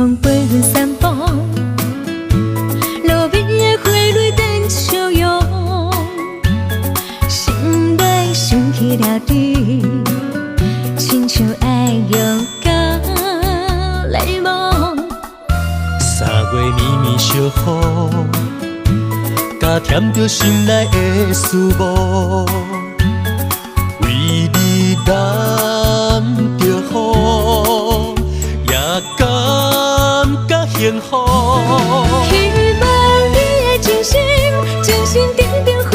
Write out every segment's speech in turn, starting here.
风飞远散步，路边的花蕊等笑容，心内想起了你，亲像爱用到泪梦。3月绵绵小雨，加添着心内的思慕，为你染着雨，也感觉幸福。希望你的真心，真心定定回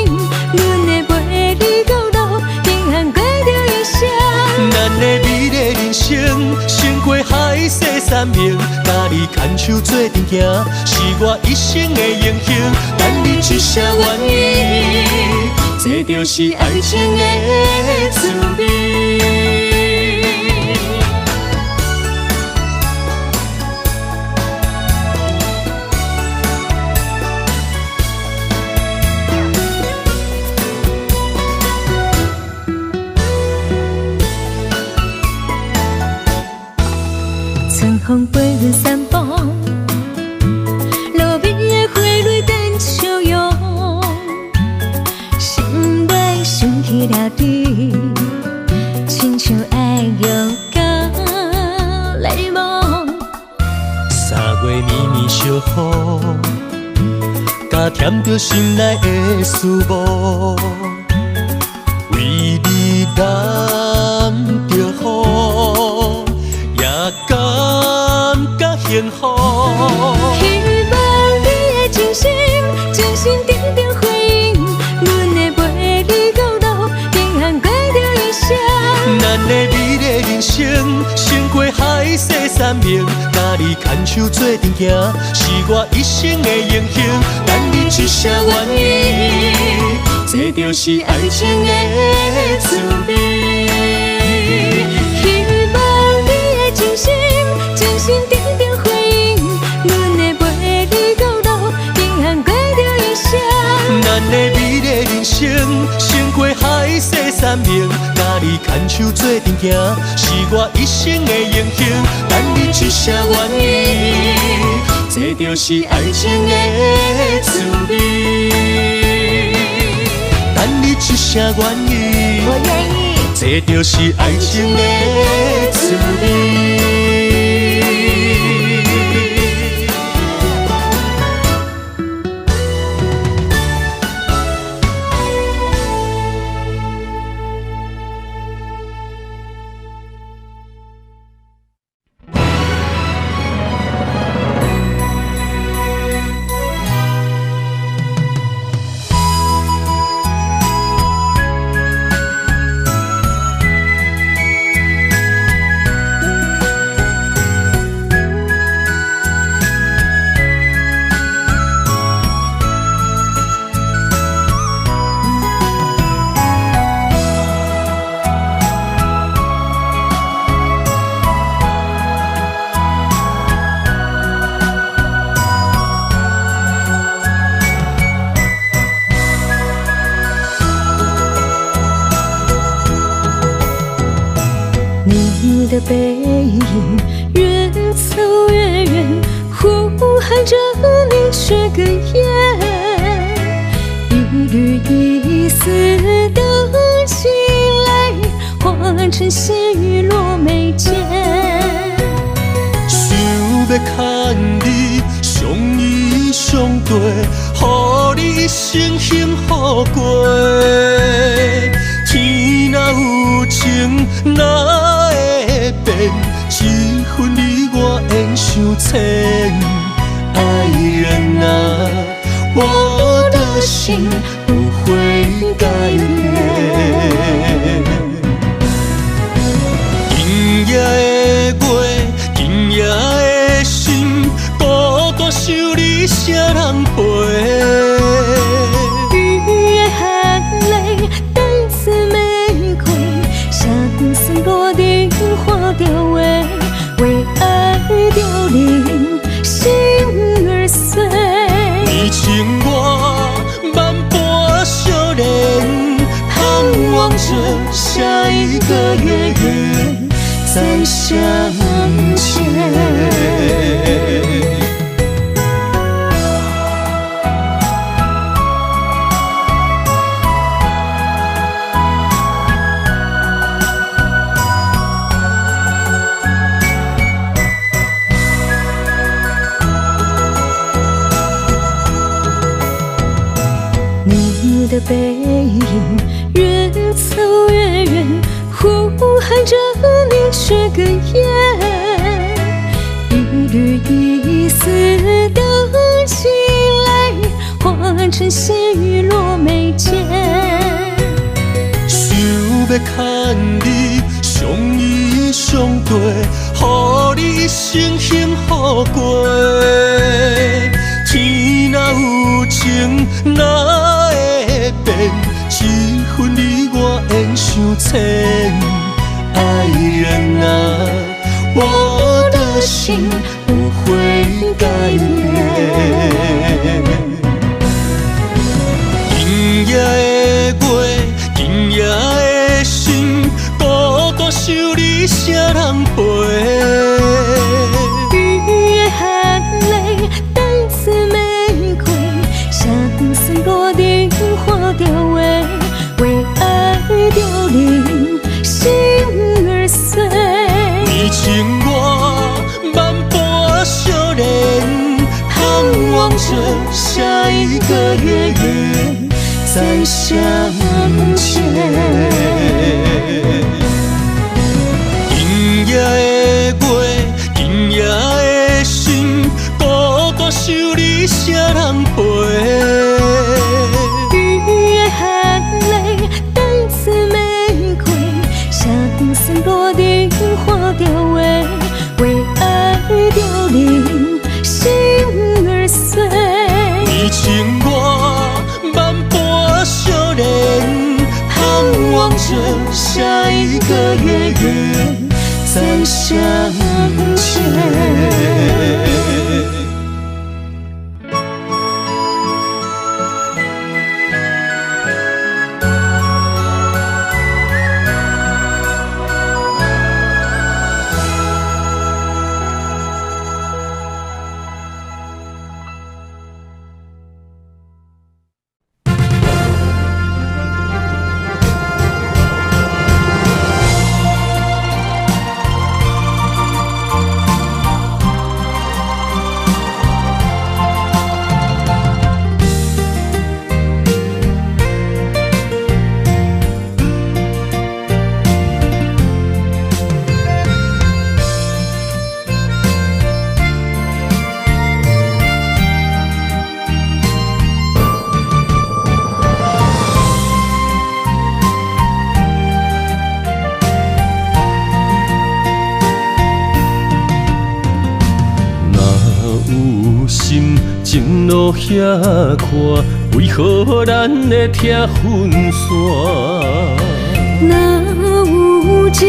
应，阮会陪你到老，平安过着一生。咱的美丽人生，胜过海誓山盟，甲你牵手做阵行，是我一生的英雄。等你一声愿意，这就是爱情的滋味。春风飞远散步，路边的花蕊等笑容，心内想起了你，亲像爱用到泪梦。3月绵绵小雨，加添着心内的思慕，为你染着雨，也感觉幸福。希望你的真心，真心定定回应，阮会陪你到老，平安过着一生。咱的美丽人生，胜过海誓山盟，甲你牵手做阵行，是我一生的英雄。等你一声愿意，这就是爱情的滋味。希望你的真心，真心定定回应，阮会陪你到老，平安过着一生。咱的美丽人生，胜过海誓山盟，甲你牵手做阵行，是我一生的英雄。等你一声愿意，这就是爱情的滋味。等你一声愿意，我愿意，这就是爱情的滋味。你的背影越走越远，呼喊着你却哽咽，一缕一丝的凄泪化成血雨落眉间。想要牵你相依相对，予你一生幸福过。天若有情，哪会变？一分你我缘相牵。爱人啊，我的心不会改变。今夜的月，今夜的心，孤单想你谁人陪？雨夜含泪，带刺玫瑰，相思落定花凋萎，为爱凋零，心儿碎。你情我万般少年，盼望着下一个月月再相见。的背影越走越远，呼喊着你却哽咽，一缕一丝的情泪化成细雨落眉间。想要牵你相依相对，予你一生幸福过。天若有情，哪会变？一分你我缘相牵。爱人啊，我的心不会改变。今夜的月，今夜的心，孤单想你谁人陪？雨夜含泪，带刺玫瑰，相思落定花凋萎，为爱凋零，心儿碎。你情我万般相恋，盼望着下一个月月再相见。今夜的月，今夜的心，孤单想你谁人陪？雨夜含泪，带刺玫瑰，相思落定花凋萎，为爱凋零，心儿碎。你情我万般相恋，盼望着下一个月月再相见。情路遐宽，为何咱会拆分线？若有情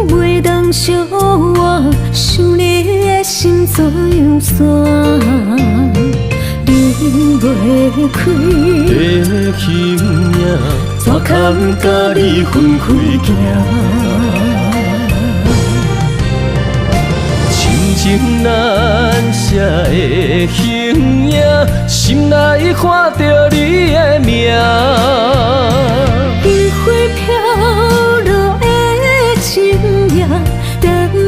袂当相换，想你的心怎样散？离袂开的形影，怎堪甲你分开行？情难舍的形影，心内看着你的名。余晖飘落的情影，等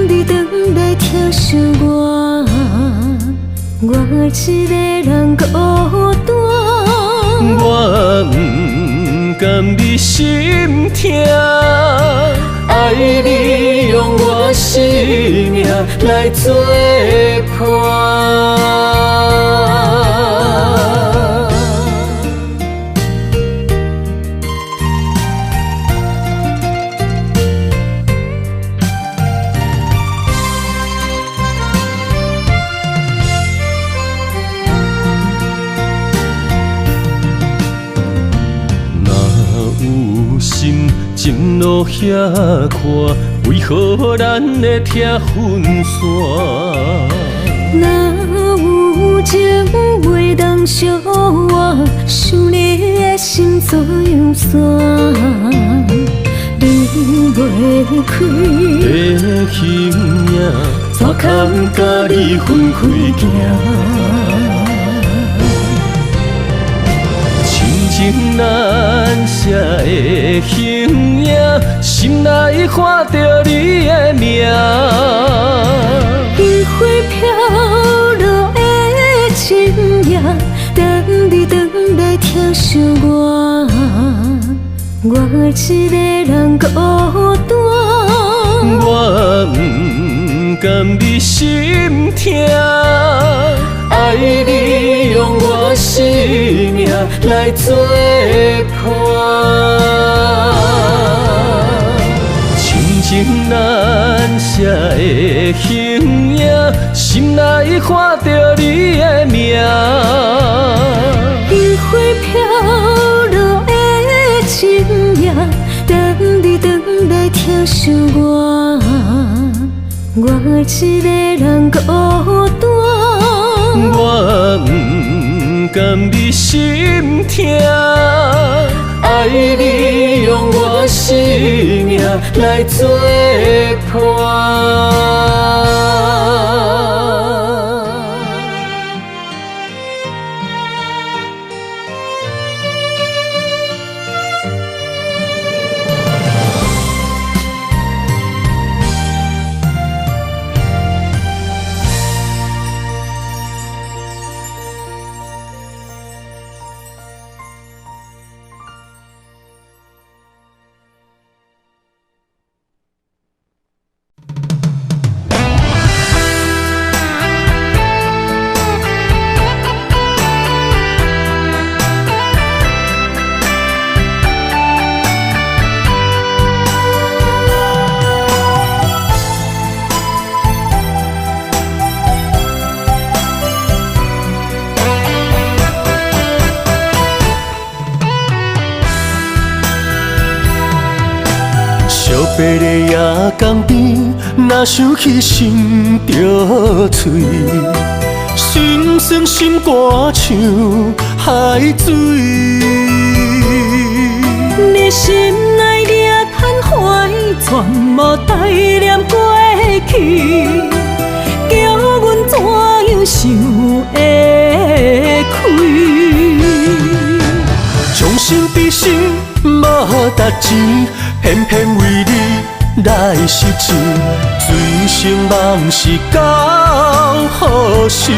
你等来疼惜我，我一个人孤单。我不甘你心痛。爱你用我生命来作伴。情路遐宽，为何咱会拆分线？若有情袂当相换，想你的心怎样散？离袂开的形影，怎堪甲你分开行？情难舍的形影，心内看着你的名。余晖飘落的情影，等你等来疼惜我。我一个人孤单，我不甘你心痛，爱你用我生命来作伴。亲情难写的形影，心内看着你的名。烟花飘落的深夜，等你回来疼惜我。我一个人孤单，我不甘你心痛，爱你用我生命来作伴。白的夜江边，若想起心着醉，心酸心肝像海水。你心内掠贪怀，全无带念过去，叫阮怎样想会开？将心比心，无值钱，偏偏为你来失志，醉生梦死到何时？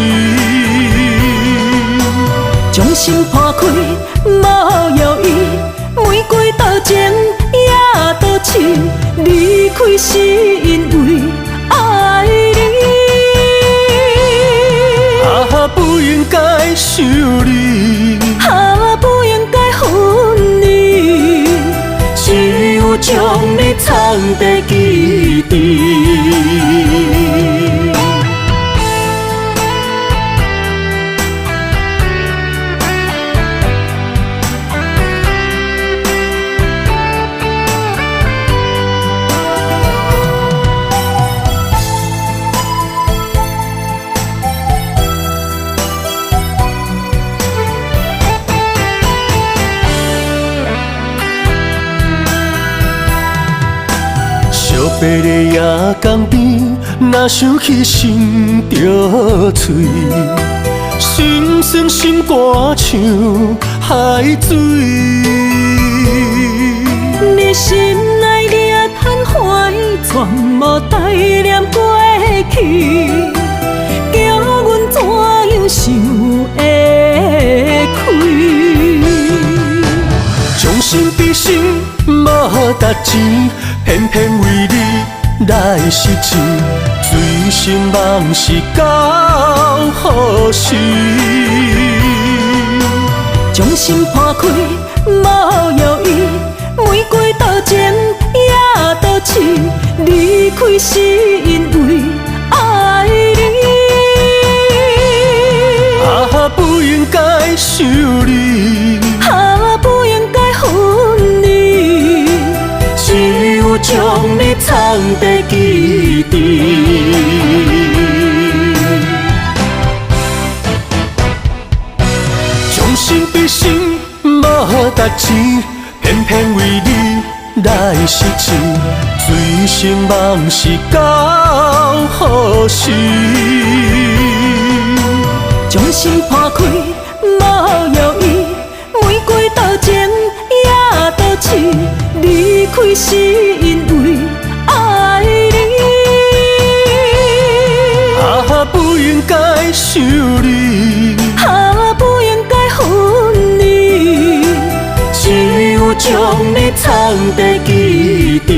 将心破开，无药医，玫瑰多情也多痴，离开是因为爱你。不应该想你，不应该分离，只有将你藏在记忆。白的夜江边，若想起心着醉，心酸心肝像海水。你心内掠贪怀，全无带念过去，叫阮怎样想会开？将心比心，无值钱，偏偏为你来失志，醉生梦死到何时？将心破开，无药医，玫瑰多情也多痴，离开是因为爱你。不应该想你，不应该分离，只有将你藏在记忆。将心比心，无值钱，偏偏为你来失志，醉生梦死到何时？将心破开，无药医，玫瑰多情也多痴，离开是因为爱你。不应该想你，不应该分离，只有将你藏在记忆。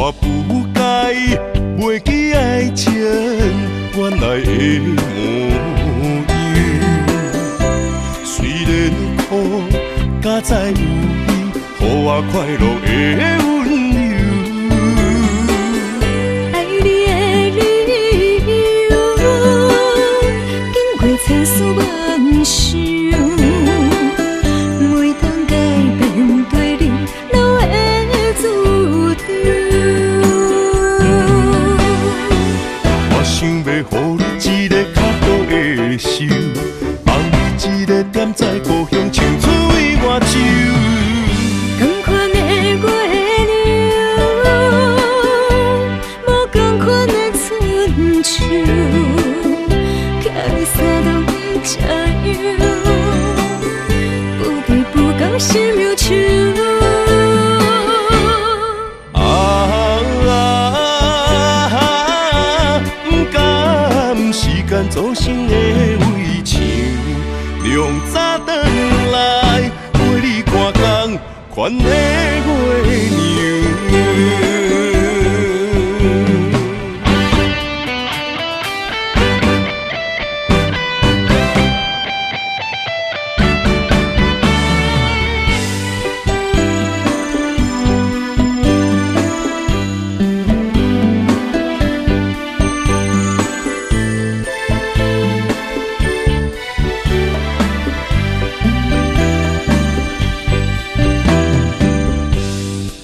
我不该袂记爱情原来的模样，虽然苦，加在有你，予我快乐的温柔。爱你的理由，经过千丝万绪，每当改变对你留的注定。想要予你一个较好的手，放你一个点在故乡，唱出我手。同款的月亮，无同款的春秋，甲你三冬这样，不离不讲心忧愁。做成的围墙，凉早转来陪你看工，款的月娘。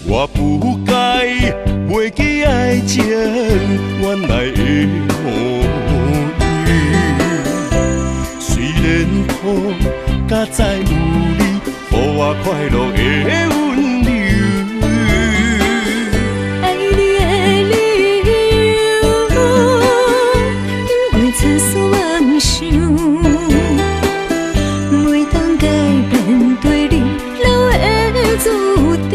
我不该袂记爱情原来的模样，虽然苦，加在有你，予我快乐的温柔。爱你的理由，经过千丝万绪，每当改变对你留的注定。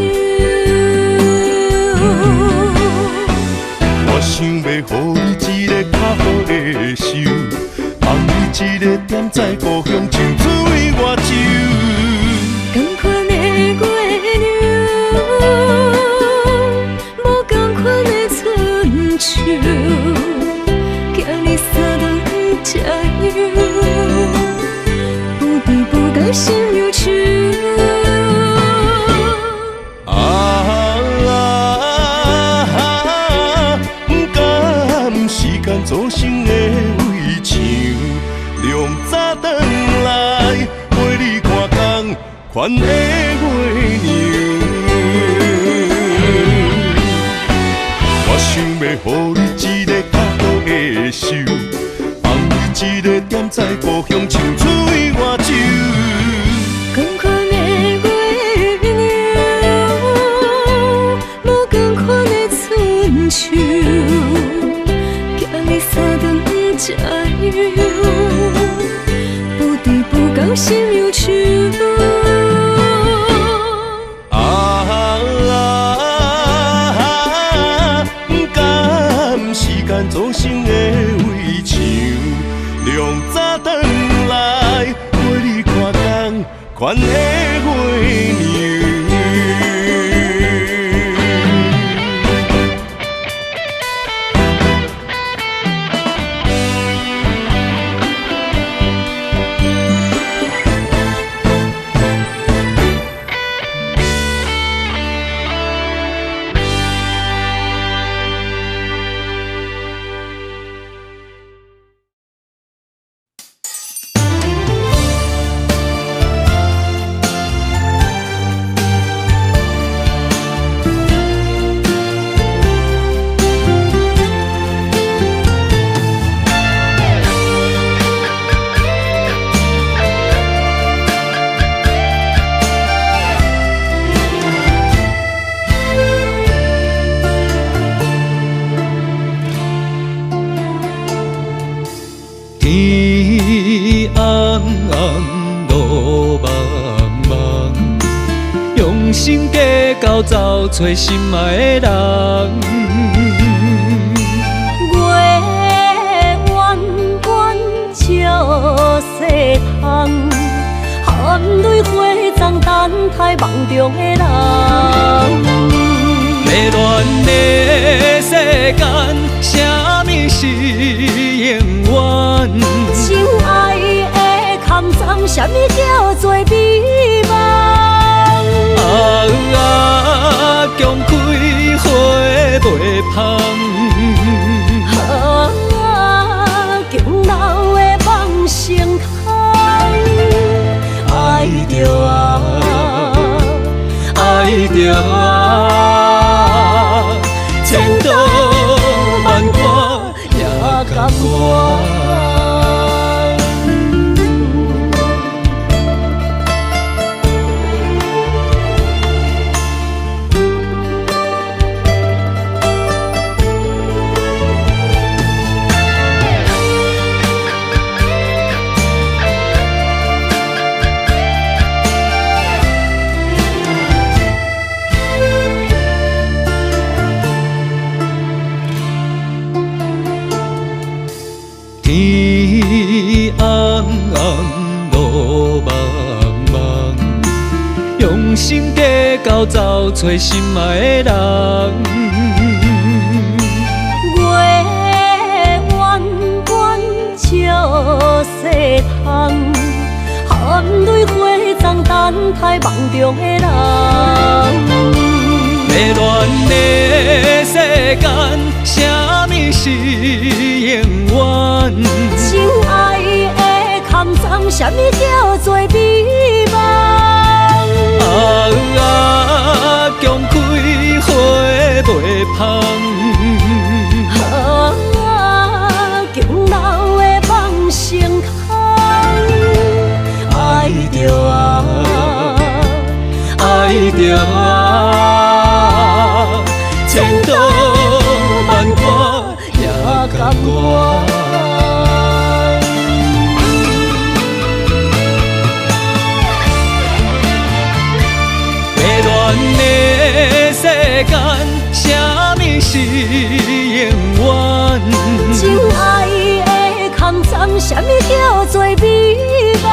想要予你一个较好的手，放你一个点在故乡，唱出我手。同款的月亮，无同款的春秋，叫你三冬这样，不离不讲心忧愁。做成的围墙，凉早转来陪你看工，款的月娘。我想要予你一个较好的手，放你一个点在故乡，唱出我手。同款的月亮，无同款的春秋。三冬这样，不离不讲心忧愁。不甘时间做成的围墙，凉早转来陪你看工，款的月娘。天红红，路茫茫，用心计较找找心爱的人。月弯弯照西窗，含泪花丛等待梦中的人。迷乱的世间，啥物是永远？心爱的坎藏，啥物叫做美梦？强开花袂芳。强闹的梦成空，爱着爱着千刀万剐也甘愿。天红红，路茫茫，用心计较找找心爱的人。月弯弯照西窗，含泪花丛等待梦中的人。迷乱的世间，啥物是永远？心爱的坎藏，啥物叫做美梦？强开花袂芳。强闹的梦成空，爱着千刀万剐也甘愿。迷乱的世间，啥物是永远？心爱的坎藏，啥物叫做美梦？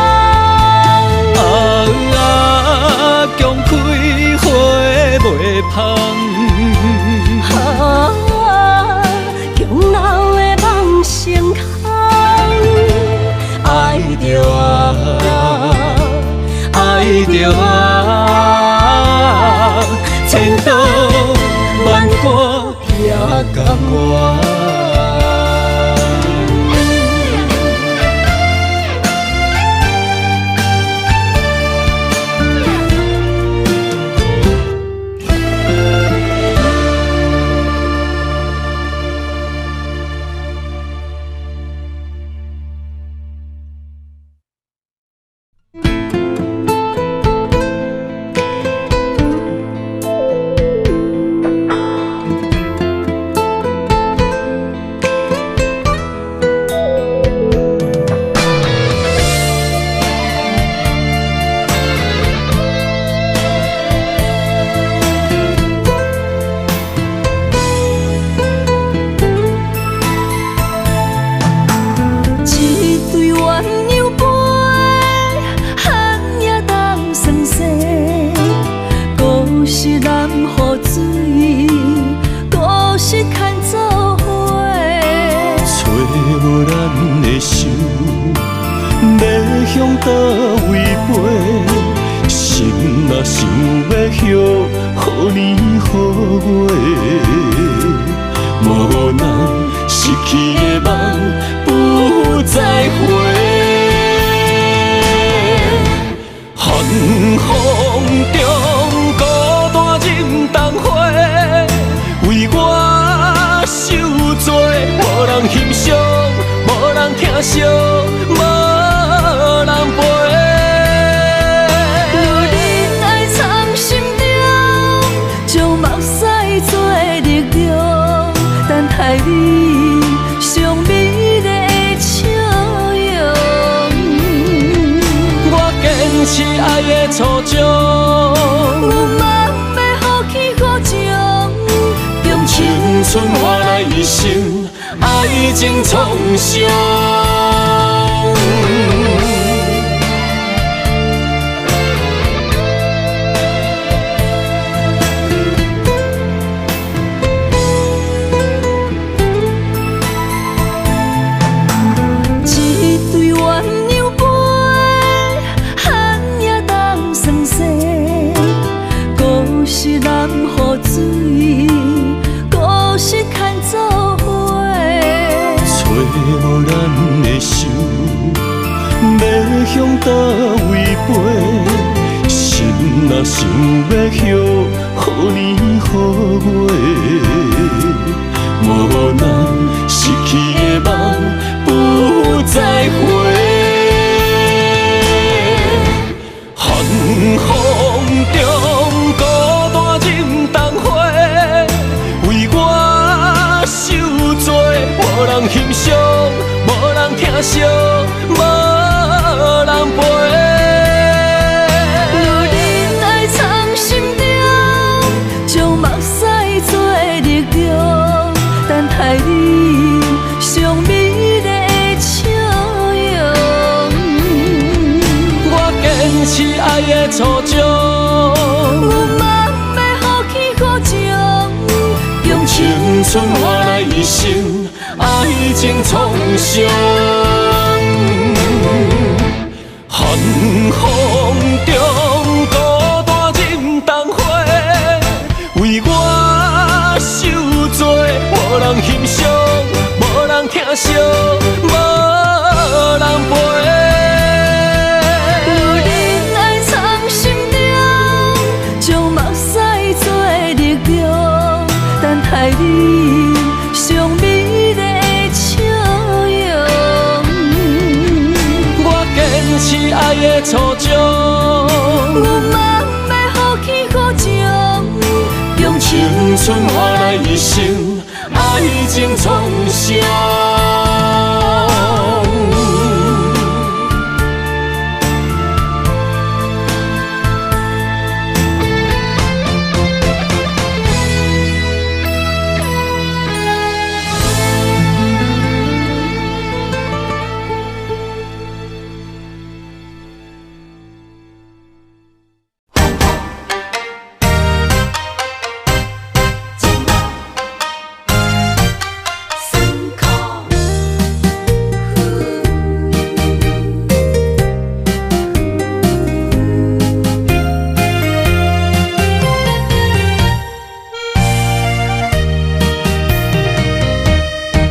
强开花袂芳。强闹的梦成空，爱着千刀万剐也甘愿。向倒位飞？心若想要许，予年予月，无人失去的梦不再回。寒风中孤单忍冬花，为我受罪，无人欣赏，无人疼惜，无人陪。有你爱藏心中，将目屎做力量，等待你上美丽的笑爱的初衷。有梦要好起好情，用青春换来一生，爱情创伤。一对鸳鸯飞，汉也当算细。故事难雨水，故事牵做伙。找无咱的手，要向倒位飞？心若想要许，予年予月，无咱失去的梦不再回。寒风中孤单忍冬花，为我受罪，无人欣赏，无人疼惜，无人陪。若忍爱藏心中，将目屎做力量，等待你上美丽的笑容。我坚持爱的初衷，有梦要好起好情，用青春换来一生，爱情创伤。寒风中孤单忍冬花，为我受罪，无人欣赏，无人疼惜，无人陪。若忍爱藏心中，将目屎做力量，等待你上美丽的笑容。我坚持爱的初衷，有梦要好起好情，用青春换来一生，爱情创伤。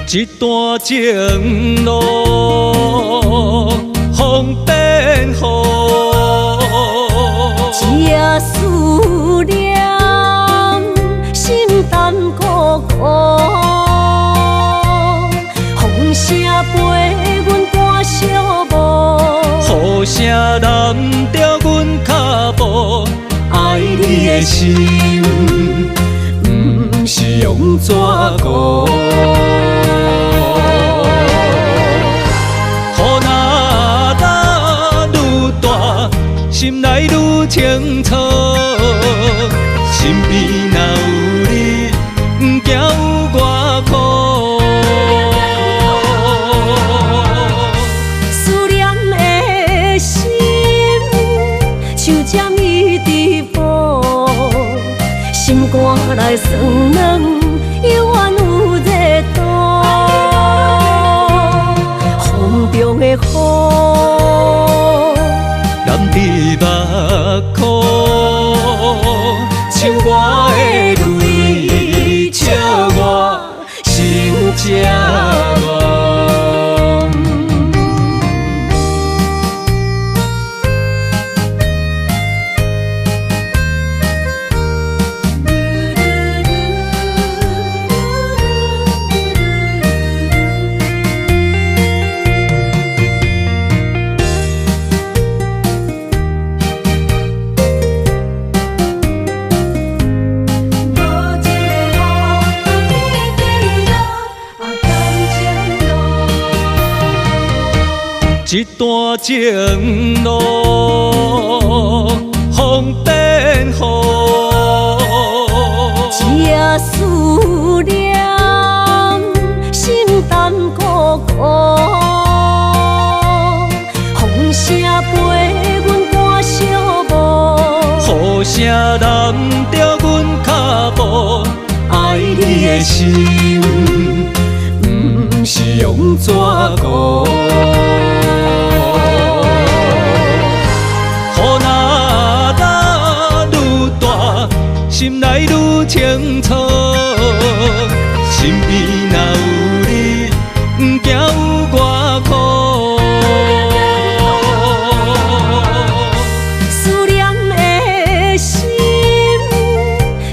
一段情路，风变雨，一夜思念，心淡孤孤。风声陪阮赶小步，雨声染着阮脚步，爱你的心，不是用纸糊。心内愈清楚，身边若有你，不惊有我苦。思念的心像针伊直补，心肝内酸软，犹原有热度。风中的雨，染伫目眶，像我的泪，笑我心这乱。一段情路，风变雨。一夜思念，心淡孤孤。风声陪阮赶小步，雨声难着阮脚步，爱你的心，不是用纸糊。雨若愈大，心内愈清楚。身边若有你，不惊有我苦。思念的心，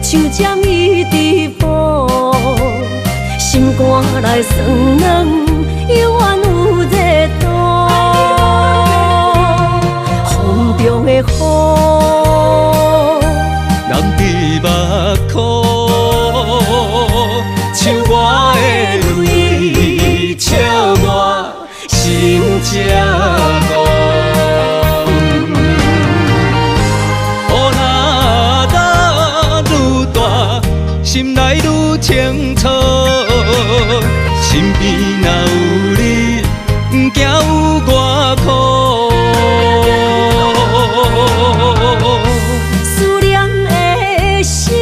像针伊直补，心肝内酸软，犹原有热度。风中的雨，人伫目眶，像我的泪，笑我心这戆。心内愈清楚，身边若有你，不惊有我苦。思念的心，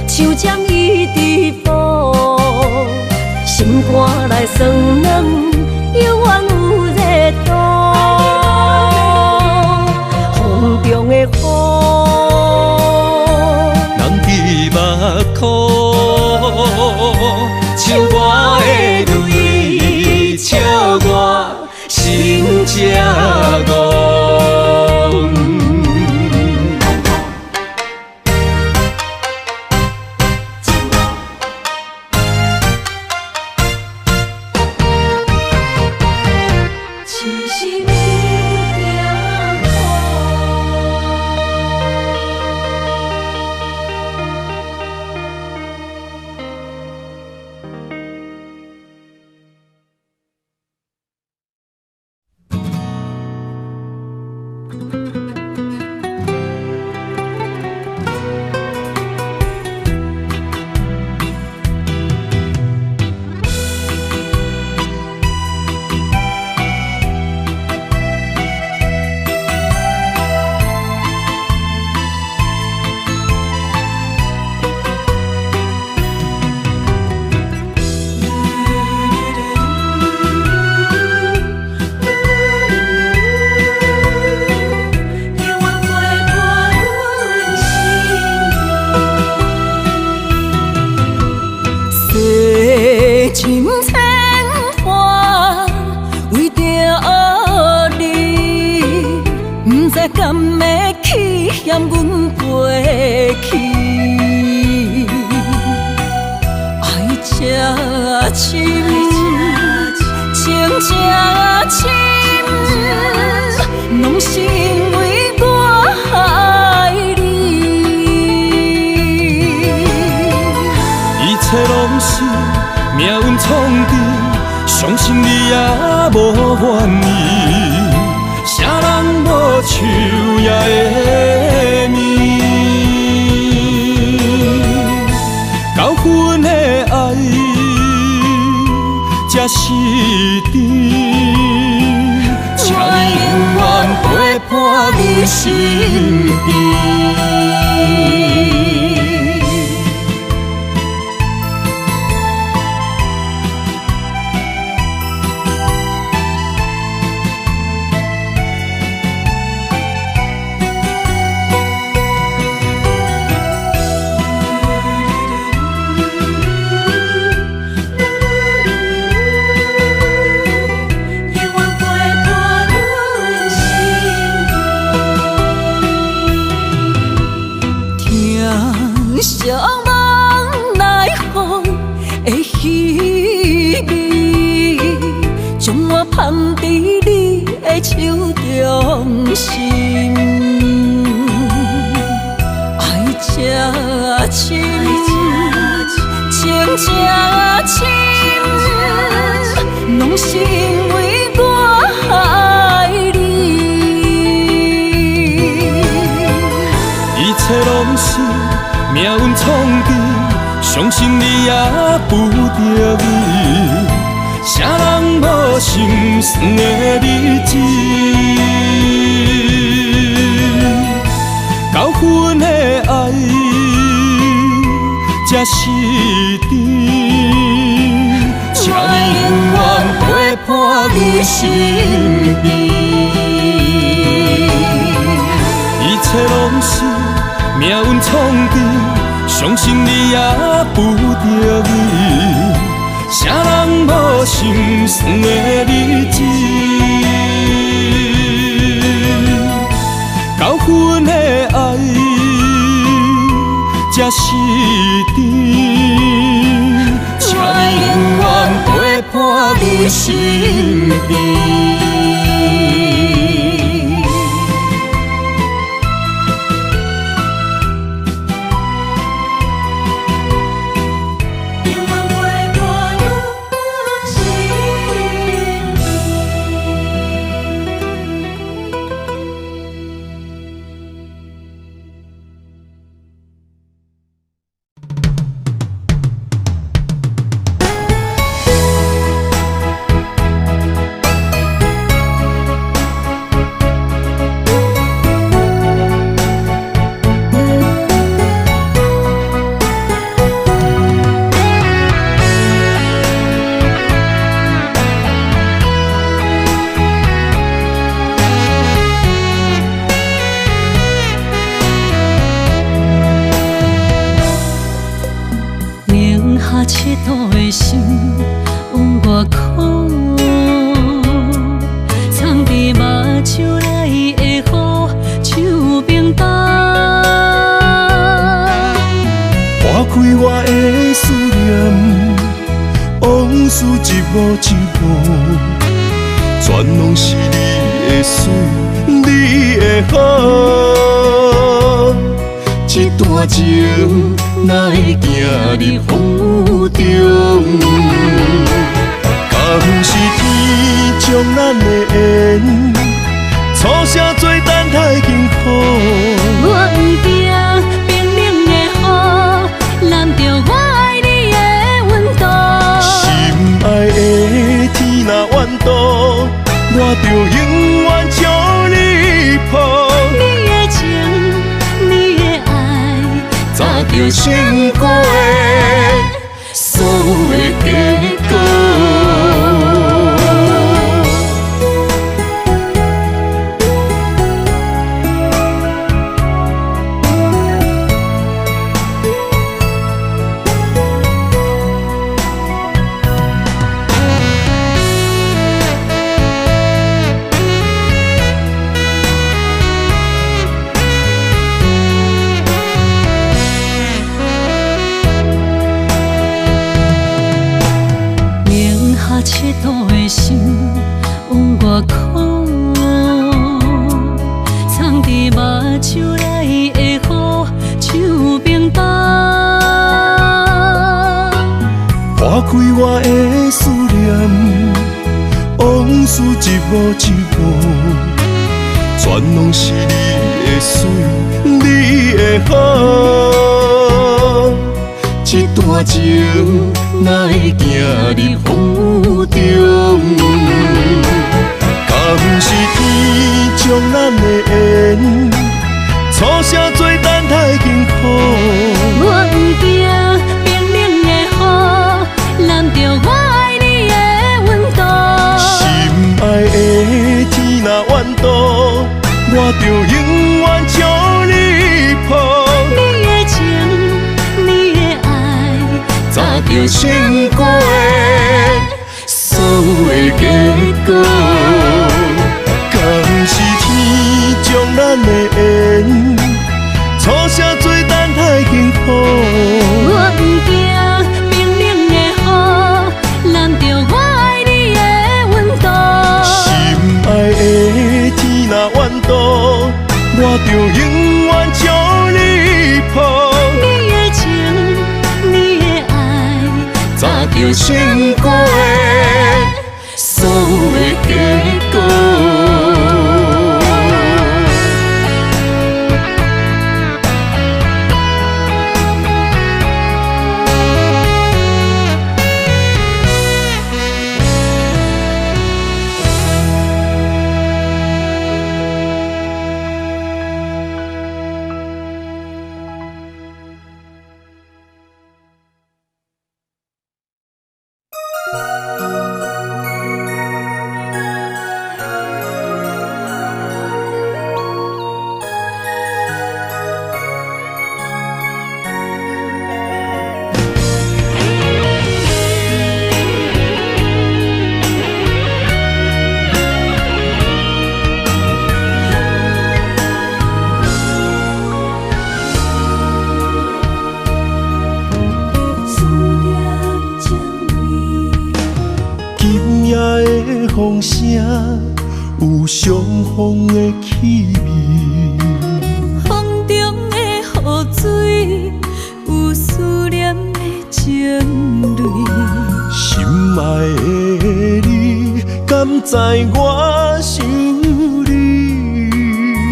像针伊直补，心肝内酸软，犹原有热度。风中的雨，目眶，像我的泪，笑我心这戆。痴心惊情千万，为着你，不知甘会去嫌阮过去。爱这深，情这深，拢是因为我爱你。一切拢是命运创治，相信你也无怨言。啥人无手也会眠，交份的爱才是甜。请你永远陪伴你身边。相望奈何的虚伪，将我放伫你的手中心。爱这深，情这深，拢是因为我爱你。命运创治，相信你也不得已。谁人无心酸的日子？交份的爱，才是甜。请你永远陪伴我身边。一切拢是命运创治，相信你也不得已。谁人无心酸的日子？交份的爱，才是甜。请你永远陪伴我身边。赤道的心往外靠，藏伫目睭内的雨，手冰冻。划开我的思念，往事一幕一幕，全拢是你的水，你的好。这段情哪会行入风中？敢不是天将咱的缘，初声做等待幸福。我不惊冰冷的雨，淋着我爱你的温度。心爱的天若怨妒，我就永远将你抱。你的情，你的爱，早就想过所有的结果。赤道的心往外靠，藏伫目睭内的雨，手冰冻。划开我的思念，往事一幕一幕，全拢是你的水，你的好。这段情哪会行入风中？敢不是天将咱的缘，初声做等待幸福。我不惊冰冷的雨，淋着我爱你的温度。心爱的天若怨妒，我就永远将你抱。你的情，你的爱，早就想过所有的结果。敢不是天将咱的缘，初声做等待幸福。我不惊冰冷的雨，淋着我爱你的温度。心爱的天若怨妒，我就永远将你抱。你的情，你的爱，早就想过所有的结果。风声，有相逢的气味。风中的雨水，有思念的情泪。心爱的你，敢知我想你？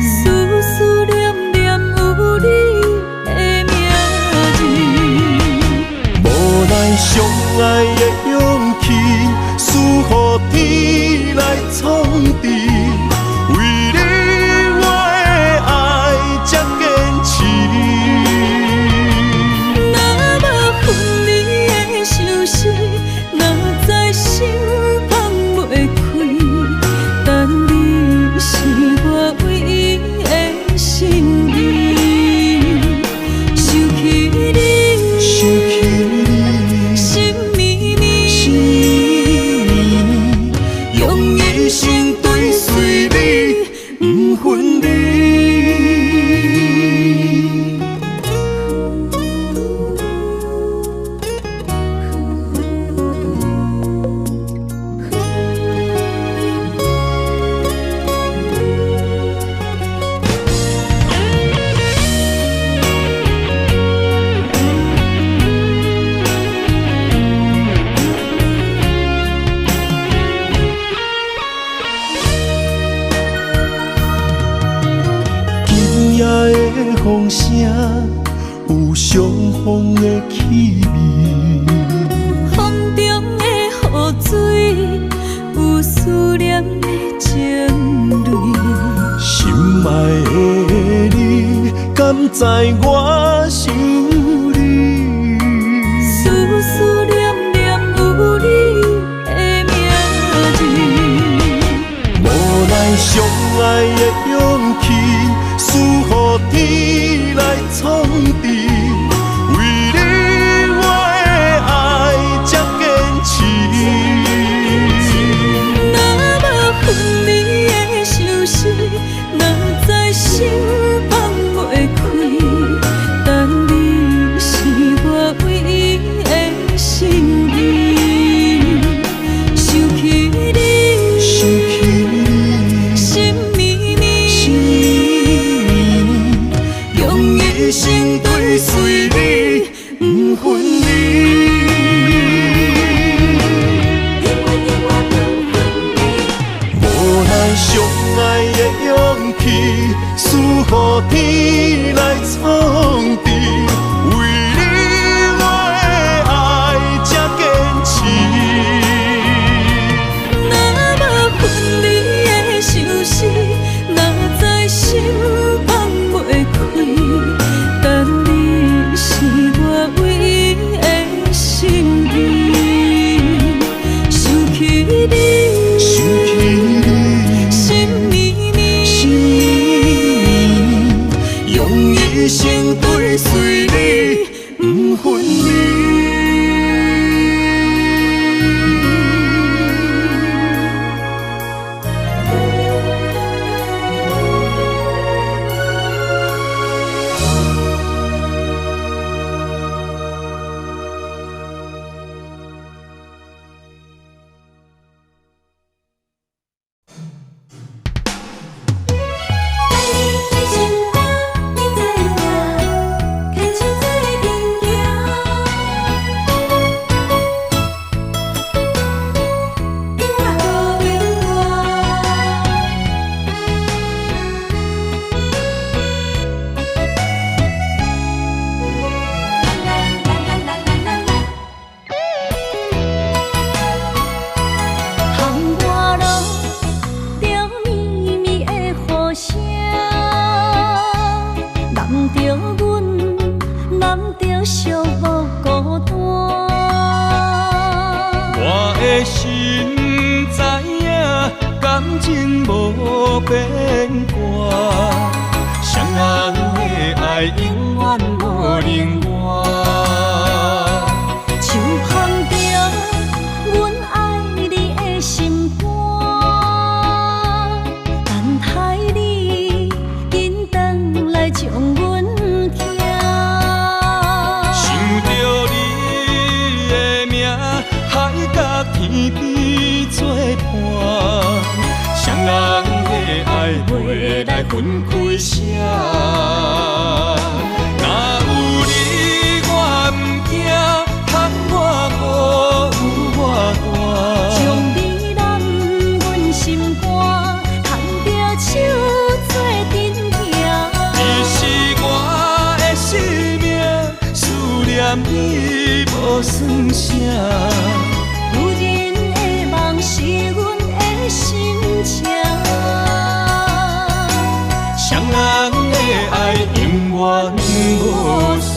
思思念念有你的名字。无奈相爱的勇气，赐予天来创治。为你我的爱才坚持。若无分离的相思，哪知心放袂开。但你是我唯一的心意，想起你，心绵绵，用一生追随你，不分离。今夜的风声，有相逢的气味。风中的雨水，有思念的情泪。心爱的你，敢知我想你？思思念念有你的名字。无奈相爱的勇气，赐予天来创治。为你我的爱才坚持。若无分离的相思，哪知心放袂开。但你是我唯一的心意，想起你，心绵绵，用一生追随你，不分离。无奈相爱的勇气，赐予天来创治。为你我的爱才坚持。若无分离的相思，哪知心放袂开。但你是我唯一的心意，想起你，心绵绵，用一生追随你，不分离。的心知影，感情无变卦，双人的爱永远无冷漠。就放着阮爱你的心肝，等待你紧回来将阮听。想着你的名，海角天边作伴。袂来分开谁。若有你我毋惊，窗外雨有我大。将你揽阮心肝，牵着手做阵行。你是我的生命，思念你无算啥。有人的梦是阮的心情，双人的爱永远无散。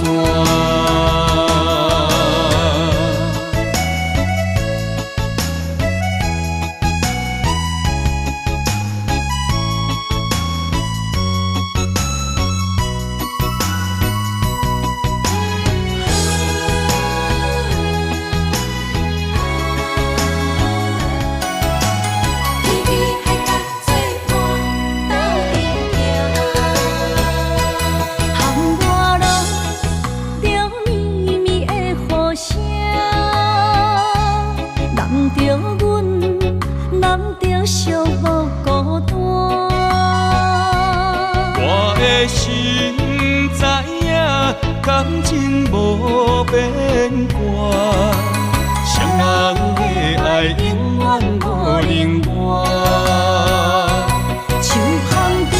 心知影，感情无变卦，双人的爱永远无冷漠。手捧着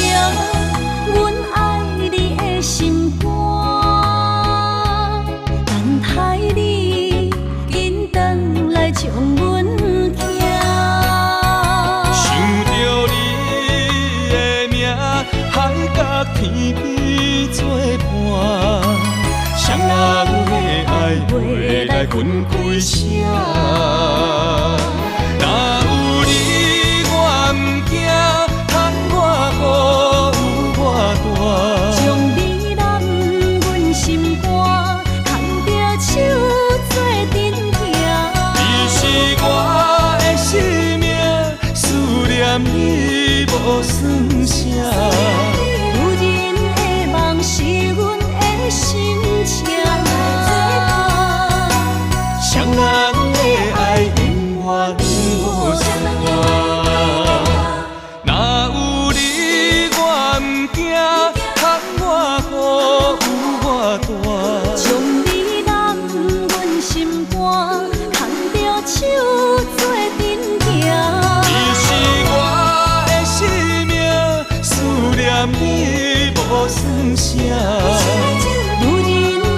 阮爱你的心肝，等待你紧转来将阮行。想着你的名，海角天边作伴，双人的爱袂来分开谁。若有你我毋惊，窗外雨有我大。将你揽阮心肝，牵着手做阵行。你是我的生命，思念你无算啥。有人的梦是阮的心情，双人的爱永远无散。若有你我毋惊，窗外雨有我大。将你揽阮心肝，牵着手做阵行。你是我的生命，思念你无算啥。有人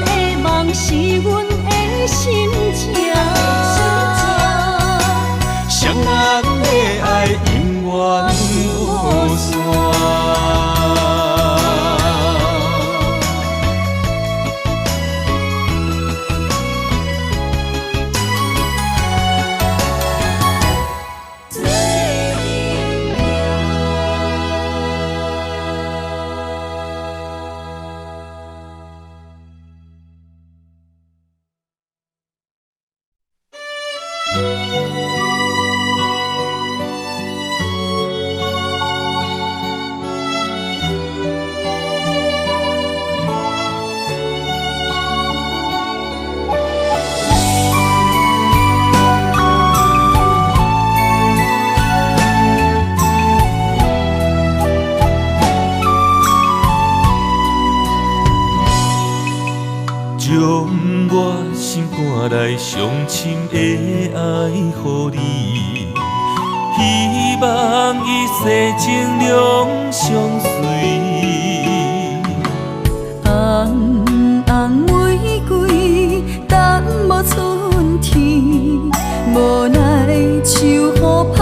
的梦是阮的心情，双人的爱永远无散。将我心肝内上深的爱予你，希望一世情永相随。红红玫瑰，等无春天，无奈秋雨拍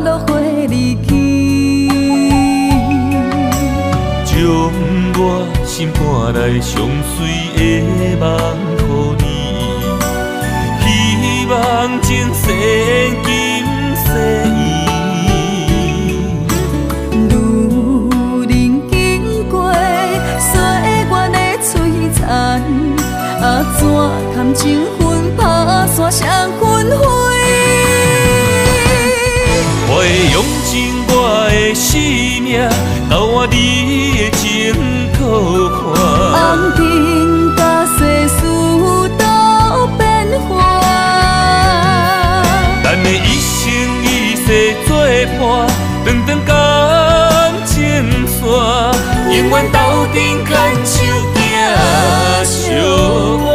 落花离去。将我心肝内上水的梦予你，希望前世今世依。路人经过，岁月的璀璨，怎堪情分打散双魂飞？我会用尽我的生命，交换你的情可看。红尘甲世事都变化，咱的一生一世作伴，长长感情。永远斗阵牵手行相偎。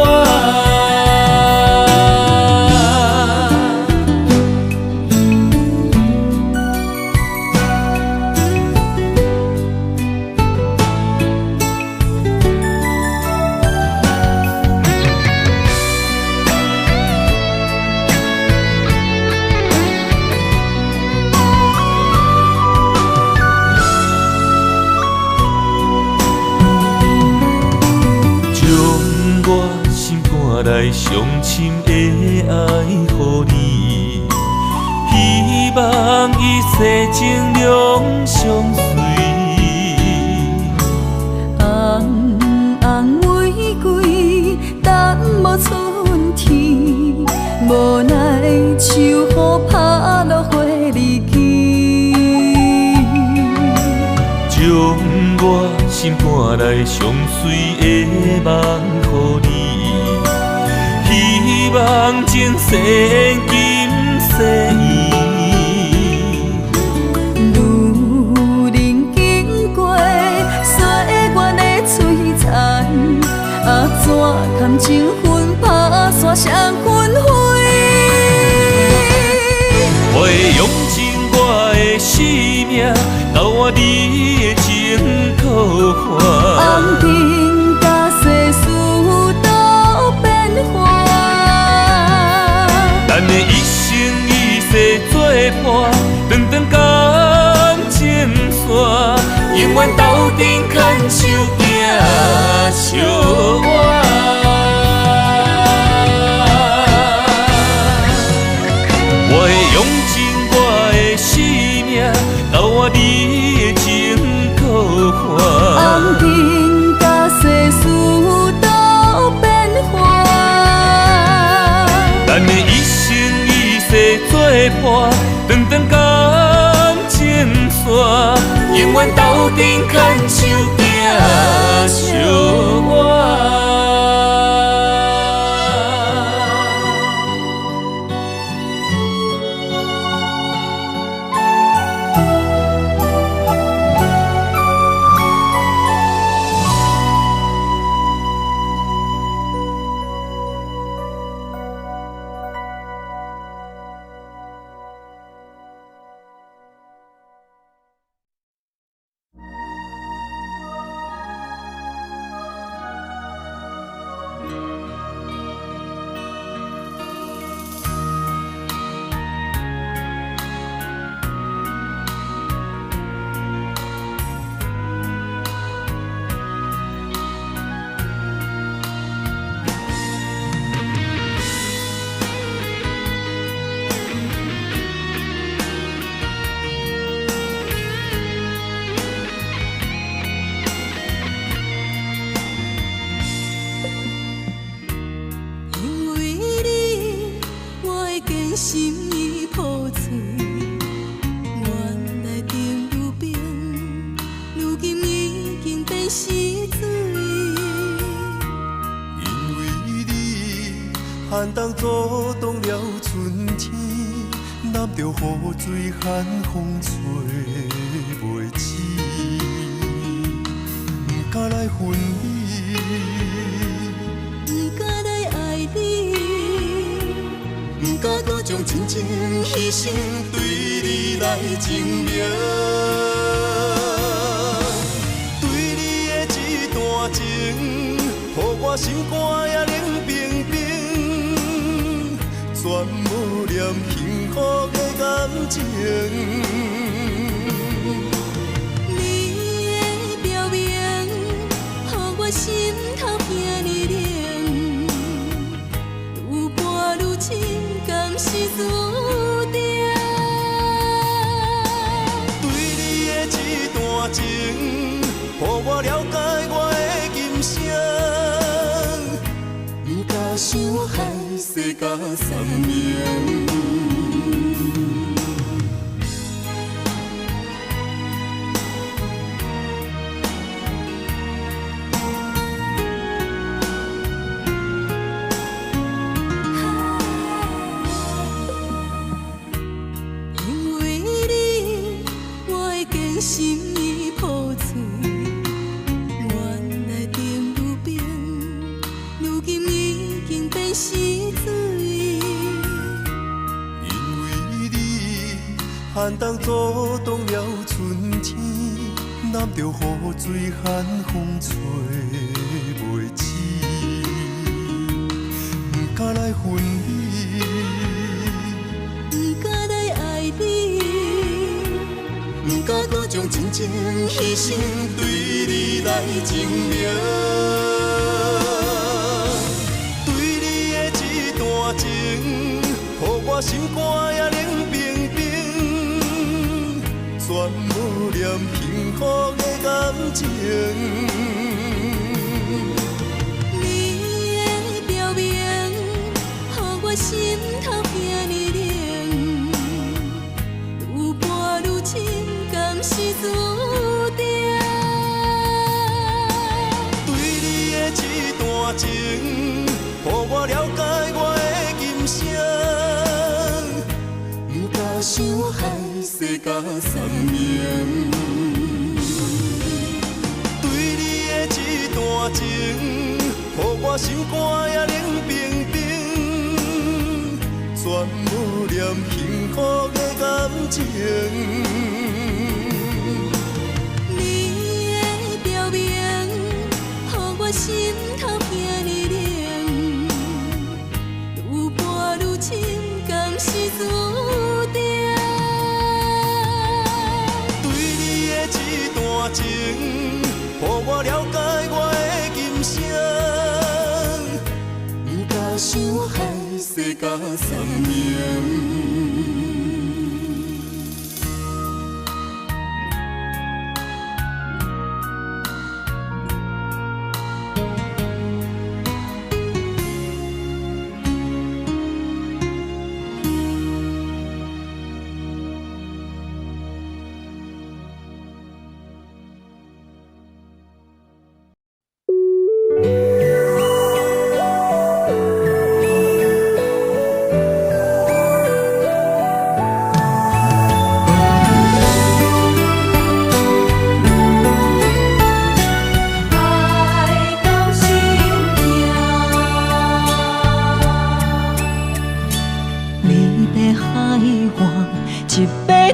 来上深的爱予你，希望一世情两相随。红红玫瑰等无春天，无奈秋雨拍落花离去。将我心肝内上水的梦予你。希望前世今世路人经过岁月的璀璨，怎堪情分打散双魂飞？我会用尽我的生命，交换你的情可换。红尘甲世事都变化。咱的一生一世作伴，长长感情线，永远斗阵牵手行相偎。我会用尽我的生命，交换你的情可换。红尘甲世事都变化。咱的一生一世作伴，长长感情线，永远斗阵牵手行相偎。心已破碎，原来情如冰，如今已经变死水。因为你寒冬阻挡了春天，难着雨水寒风吹袂起，不敢来分你，不敢来爱你。不敢搁将真情牺牲，对你来证明。对你的这段情，予我心肝也冷冰冰，全无念幸福的感情。你的表明，予我心头遐呢冷，愈伴愈深。敢是注定？对你的这段情，予我了解我的今生，不敢伤害世间三命。心已破碎，阻挡了春天，揽着雨水寒风吹袂醒，不敢来分你，不敢来爱你，不敢搁将真情牺牲，对你来证明。对你的这段情，予我心肝也冷冰冰，全无念幸福的感情。你的表明，予我心头遐呢冷，愈伴愈深，敢是注定？对你的这段情，予我了解我的今生，不敢伤害世间三命。对你的这段情，予我心肝也冷冰冰，全无念幸福的感情。你的表明，予我心头遐呢冷，愈伴愈深，敢是注定？对你的这段情，予我了解我的今生，不敢伤害世间三命。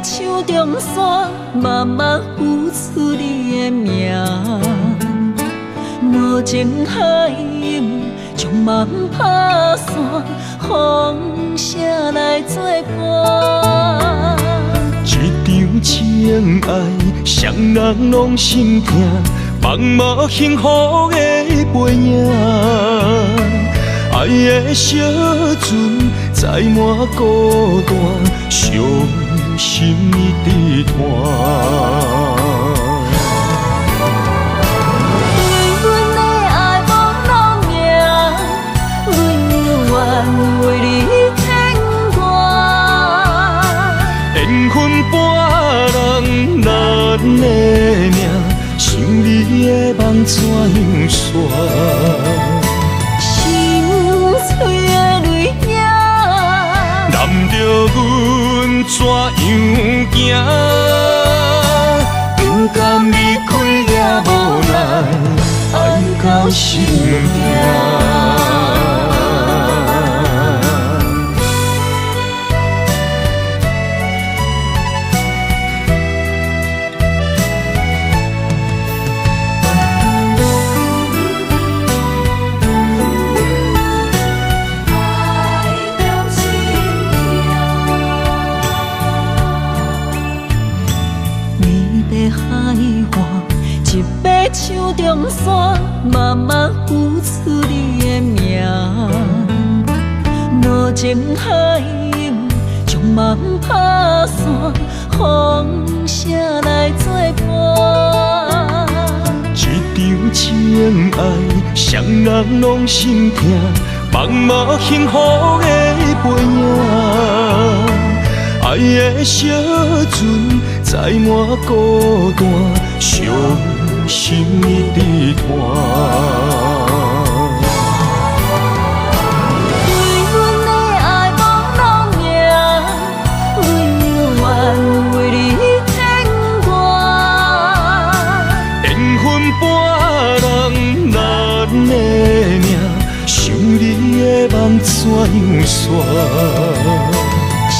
手中线，慢慢付出你的名。无情海涌，将梦打散，风声来作伴。一场情爱，双人拢心痛，茫无幸福的背影。爱的小船载满孤单，伤心的地摊。对阮的爱无路命，阮愿为你牵挂。缘分伴人难的命，想你的梦怎样煞？心碎的泪影，难着阮怎样行？不甘离开也无奈，爱到心痛。手中线，慢慢付出你的名。无情海涌，将梦打散，风声来作伴。一场情爱，双人拢心痛，茫无幸福的背影。爱的小船载满孤单，伤心的地摊。对阮的爱无路命，阮愿为你牵挂。缘分伴人难的命，想你的梦怎样煞？心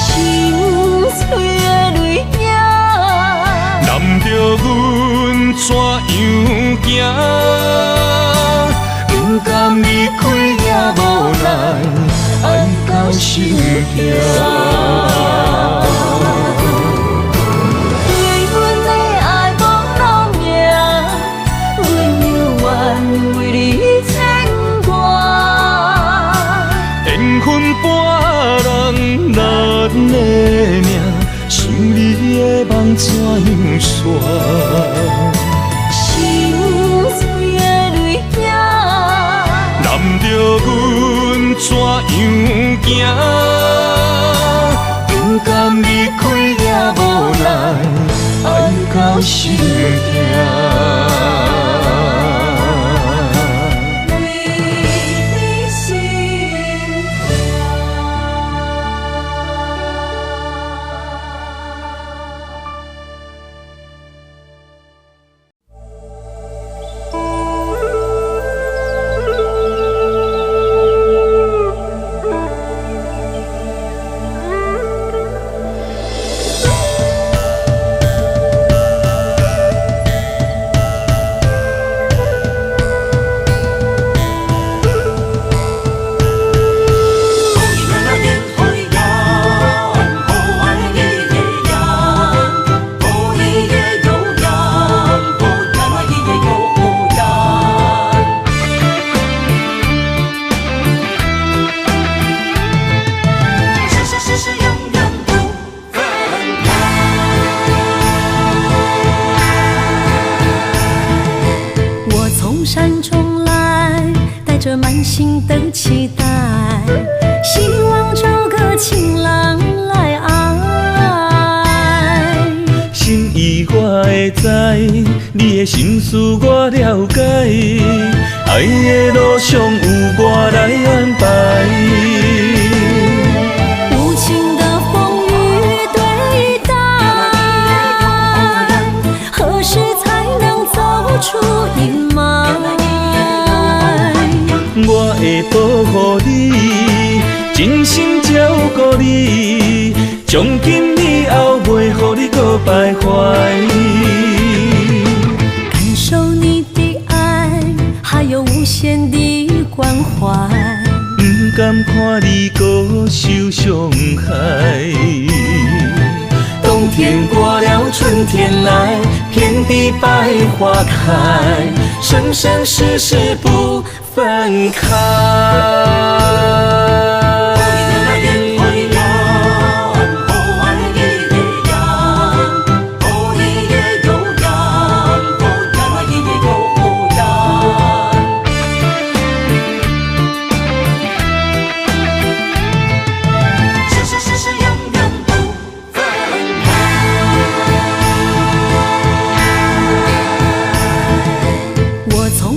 碎的泪影。着阮怎样行？不甘离开也无奈，爱到心痛。对阮的爱无路命，阮犹愿为你牵挂。缘分伴人，咱的命，想你的梦怎样煞？心碎的泪影，难着阮怎样行？不甘离开也无奈，爱到心痛。为你心山中来，带着满心的期待，希望找个情郎来爱。心意我会知，你的心思我了解，爱的路上有我来安排。无情的风雨对待，何时才能走出阴霾？我会保护你，真心照顾你，从今以后袂予你搁徘徊。感受你的爱，还有无限的关怀。不甘看你搁受伤害。冬天过了，春天来，遍地百花开，生生世世不分开。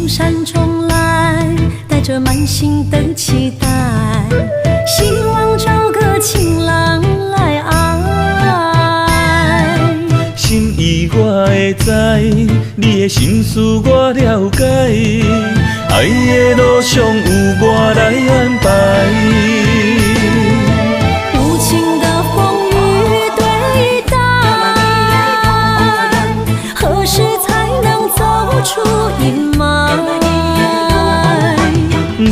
山中来，带着满心的期待，希望找个情郎来爱。心意我会知，你的心思我了解，爱的路上有我来安排。无情的风雨对待，何时才能走出阴霾？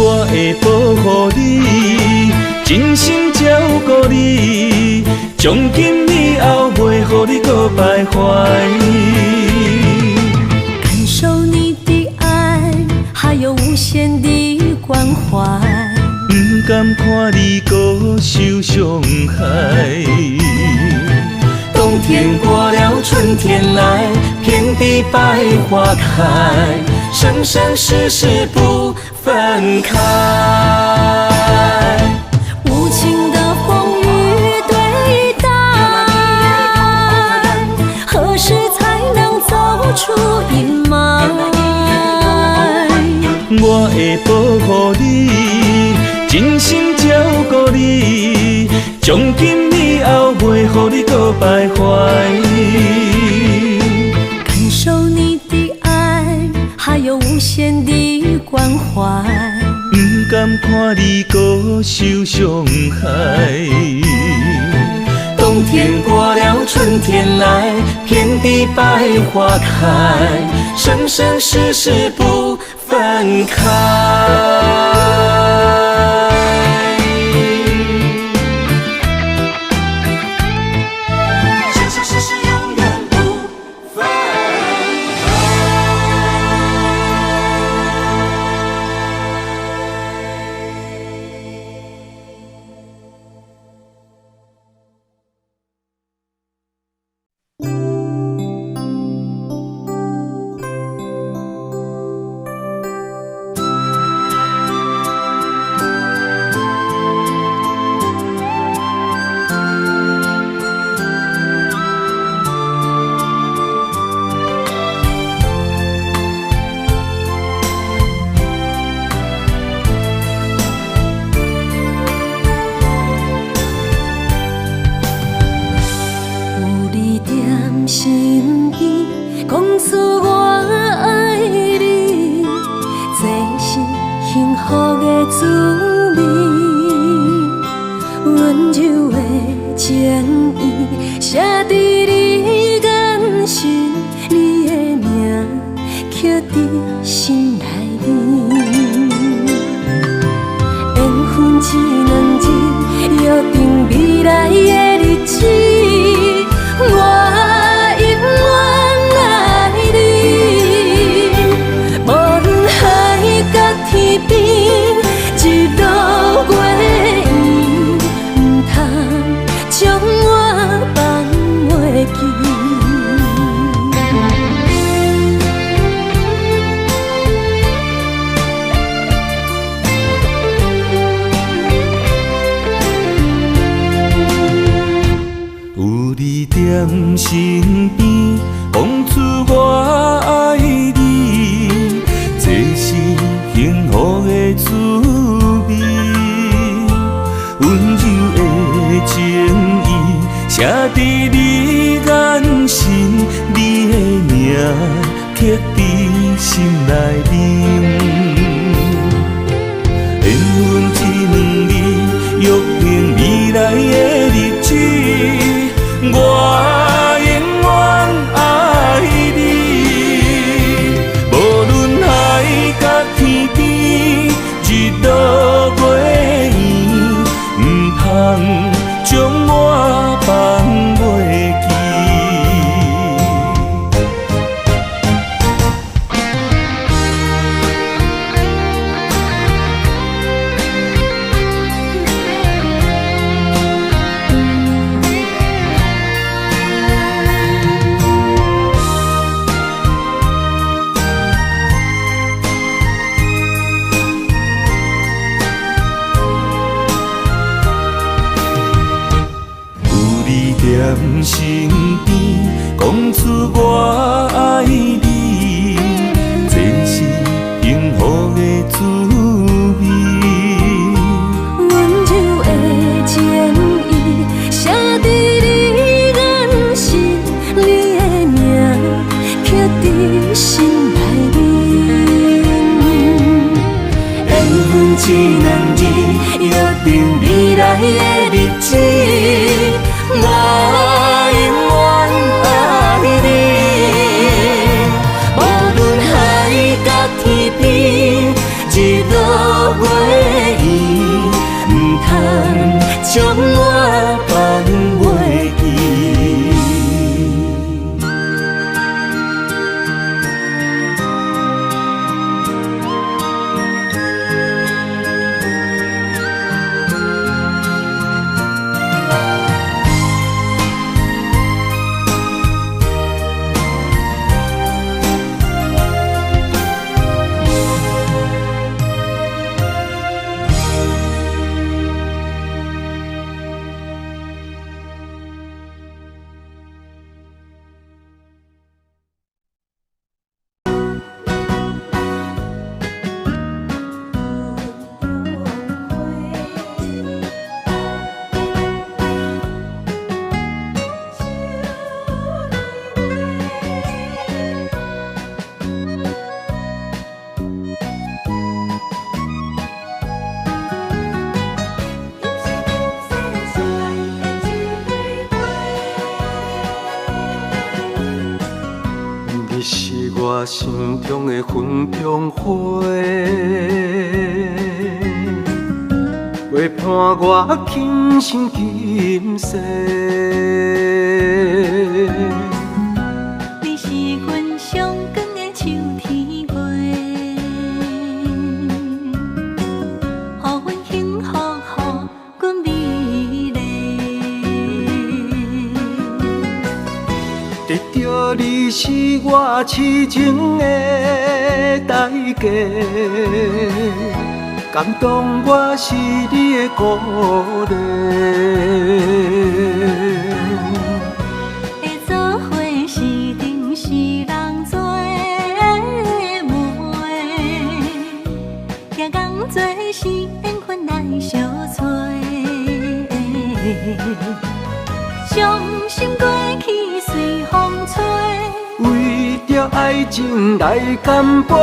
我会保护你，真心照顾你，从今以后袂予你搁徘徊。感受你的爱，还有无限的关怀。不甘看你搁受伤害。冬天过了，春天来，遍地百花开，生生世世不分开。无情的风雨对待，何时才能走出阴霾？我会保护你，真心照顾你，从今以后袂予你搁徘徊。感受你的爱，还有无限的关怀。不甘看你搁受伤害。冬天过了，春天来，遍地百花开，生生世世不分开。身边放出我爱你，这是幸福的滋味。温柔的情意写在你眼神，你的名刻在心内面。缘分一两字，约定未来的日子。我将我放袂记。在身边，讲出我爱你，这是幸福的滋味。温柔的情意写在你眼神，你的名刻在心内面。缘分一两字，约定未来的日子。我永远爱你，无论海角天边，一路袂远，不通将我放袂记。我心中的云中花，陪伴我今生今世。你是阮上光的秋天月，予阮幸福，予阮美丽。得到你是我痴情的代价，感动我是你的鼓励。会做伙是定是人做媒，也讲做是缘分来相找。伤心过去随风吹。为着爱情来干杯，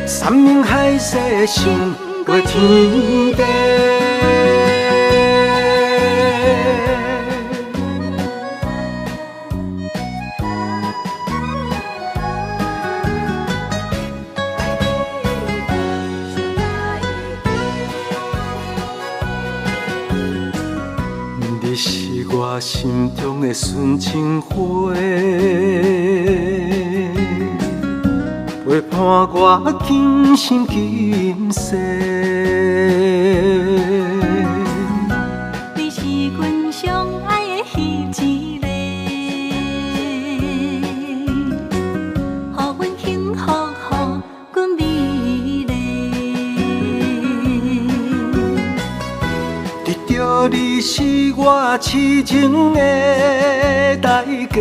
山盟海誓想过天地。你是我心中的纯情花，陪伴我今生今世。你是阮上爱的彼一个，予阮幸福，予阮美丽。得到你是我痴情的代价，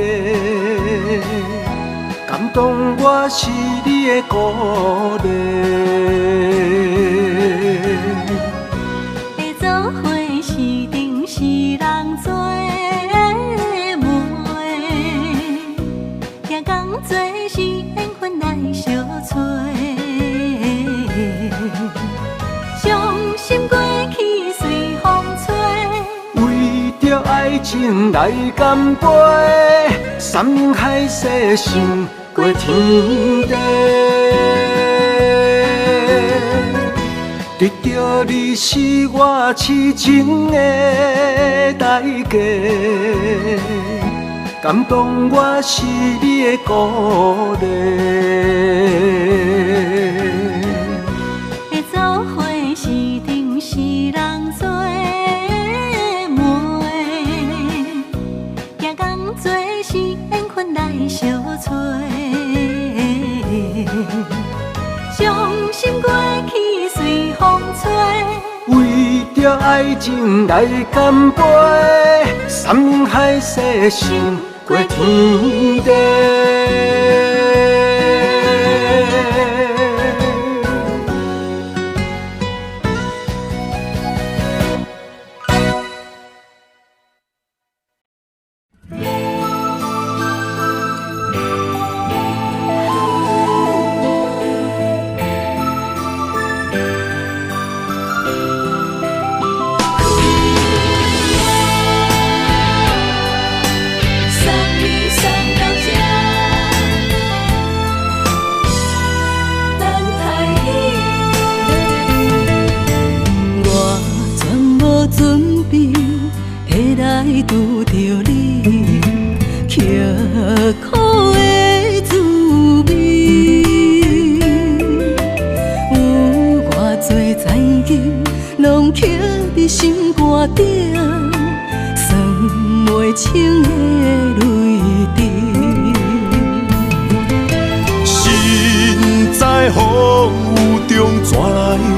感动我是你的鼓励。会做伙是定是人做媒，也讲做是缘分来相找。伤心过去随风吹。为着爱情来干杯，山盟海誓想过天地。得到你是我痴情的代价，感动我是你的鼓励。会做伙是定是人做媒，也讲做是缘分来相找。伤心过去随风吹。为着爱情来干杯，山盟海誓想过天地。准备会来拄着你，刻苦的滋味。有偌多灾境，拢刻伫心肝顶，算袂清的泪滴。心在风雨中，怎来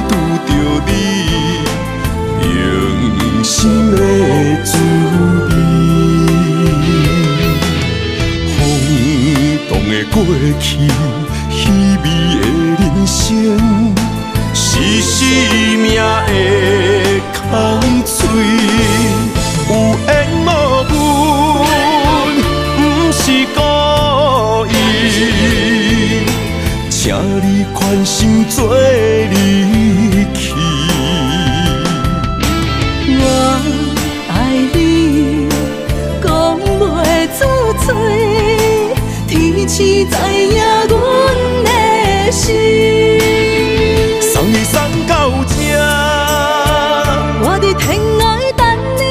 拄着你？用心的滋味，风动的过去，稀微的人生，是生命的空嘴，有缘无分，不是故意，请你宽心做离去。我爱你，讲袂出嘴，天痴知影我。心。送你送到这，我伫天涯等你，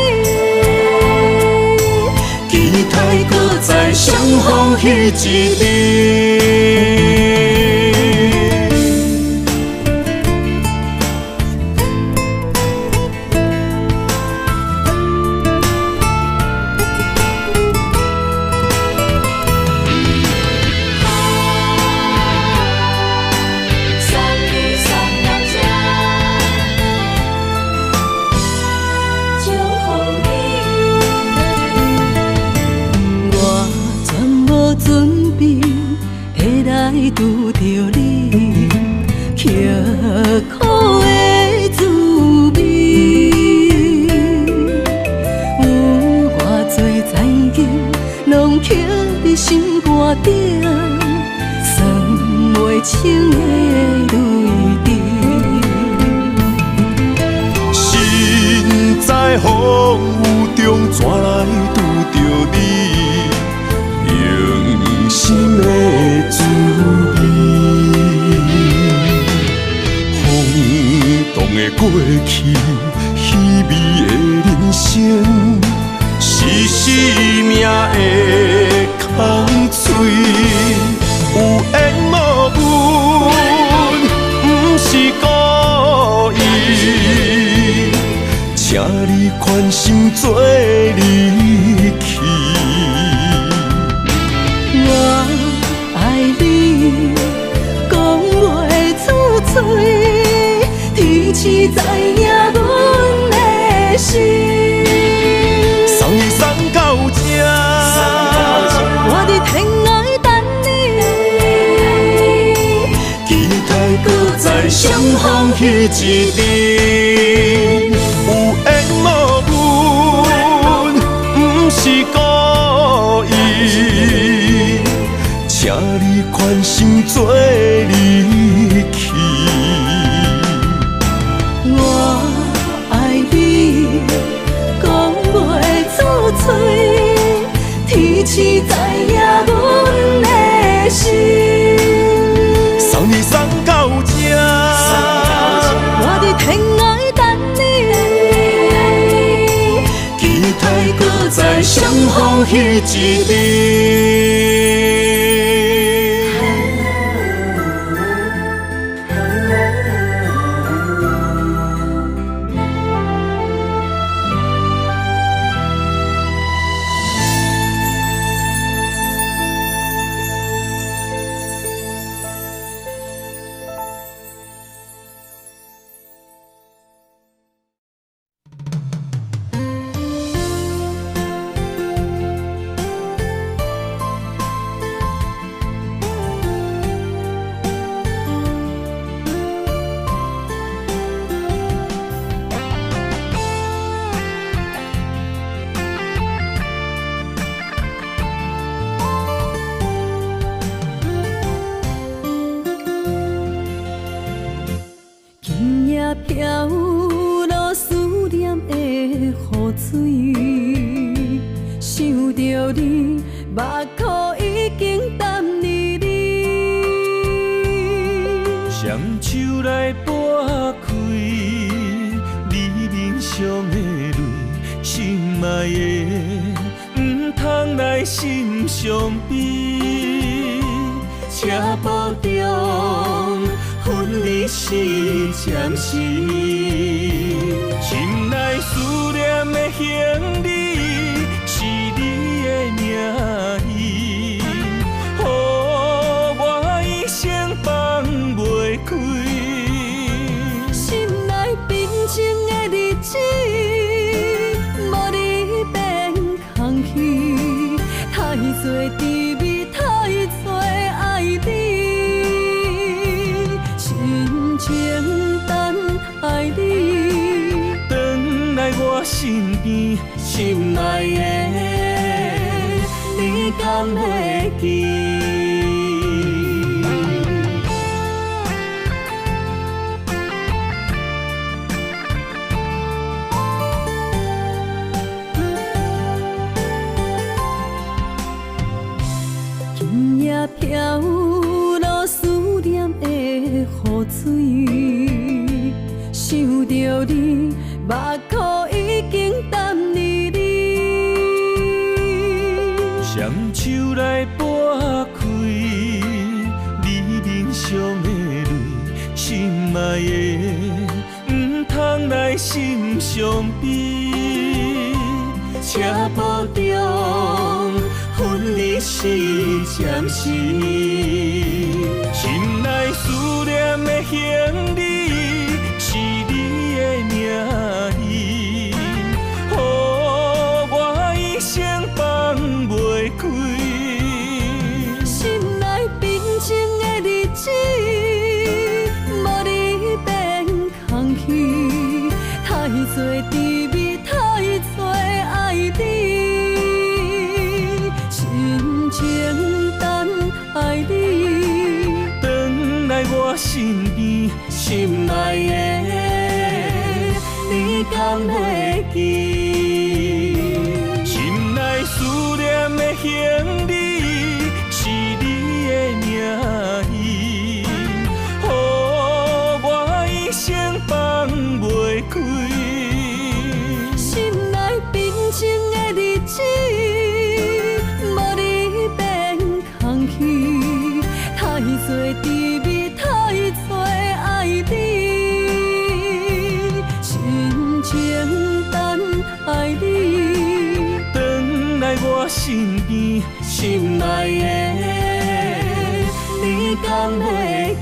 期待搁再相逢彼一日。拄着你，刻苦的滋味，有偌多知音，拢刻伫心肝顶，算袂清的泪滴。身在风雨中，怎来拄着你？用心的滋味，风动的过去，稀微的人生，是生命的空嘴，有缘无分，不是故意，请你宽心做离去。我爱你，讲袂出嘴，天赐知影阮的心。送你送到这，我伫天涯等你，期待搁再相逢彼一日。有缘无分，不是故意，请你宽心做离去。我爱你，讲袂出嘴，天赐知影阮的心。送你送到这，我伫天涯等你，期待搁再相逢彼一日。飘落思念的雨水，想着你，目眶已经淡离你。双手来拨开你面上的泪，心爱的，唔通来心伤悲，车步中。分离是暂时，心内思念的行李是你的名字，予我一生放袂开。心内平静的日子，无你变空虚，太多滋味，太多爱你。情等待你，回来我身边，心爱的，你敢会记？今夜飘落思念的水，想着你，目眶已经淡离离。双手来拨开，你面上的泪，心爱的，唔通来心伤悲。车步中分离是暂时，心内思念的行李是你的名字，予我一生放袂开。心内平静的日子，无你变空虚，太多滋味，太多爱你，深情等爱你，转来我身边，心爱的，你敢会记？心内思念的行李是你的名字，予我一生放袂开。心内平静的日子，无你变空虚，太多滋味，太多爱你，深情等爱你，转来我身边，心爱的，你敢会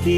记？